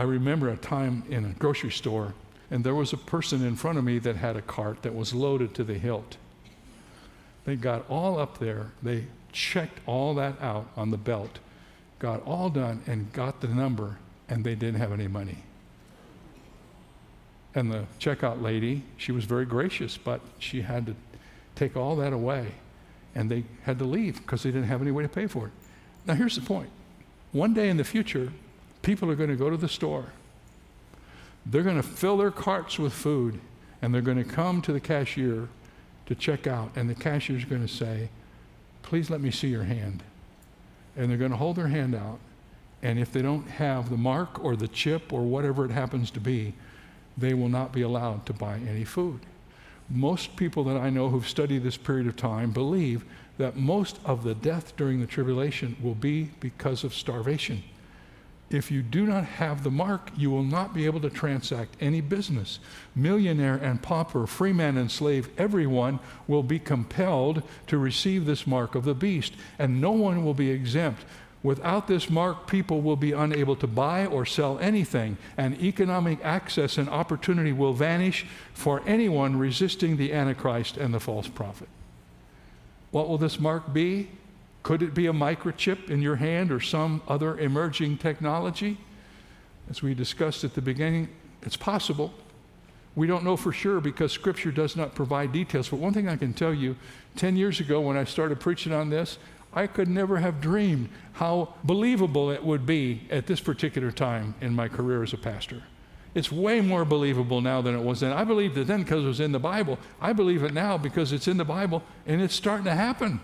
I remember a time in a grocery store, and there was a person in front of me that had a cart that was loaded to the hilt. They got all up there. They checked all that out on the belt, got all done, and got the number, and they didn't have any money. And the checkout lady, she was very gracious, but she had to take all that away, and they had to leave because they didn't have any way to pay for it. Now here's the point. One day in the future, people are going to go to the store. They're going to fill their carts with food, and they're going to come to the cashier to check out, and the cashier's going to say, please let me see your hand. And they're going to hold their hand out, and if they don't have the mark or the chip or whatever it happens to be, they will not be allowed to buy any food. Most people that I know who've studied this period of time believe that most of the death during the tribulation will be because of starvation. If you do not have the mark, you will not be able to transact any business. Millionaire and pauper, free man and slave, everyone will be compelled to receive this mark of the beast, and no one will be exempt. Without this mark, people will be unable to buy or sell anything, and economic access and opportunity will vanish for anyone resisting the Antichrist and the false prophet. What will this mark be? Could it be a microchip in your hand or some other emerging technology? As we discussed at the beginning, it's possible. We don't know for sure because Scripture does not provide details. But one thing I can tell you, 10 years ago when I started preaching on this, I could never have dreamed how believable it would be at this particular time in my career as a pastor. It's way more believable now than it was then. I believed it then because it was in the Bible. I believe it now because it's in the Bible and it's starting to happen.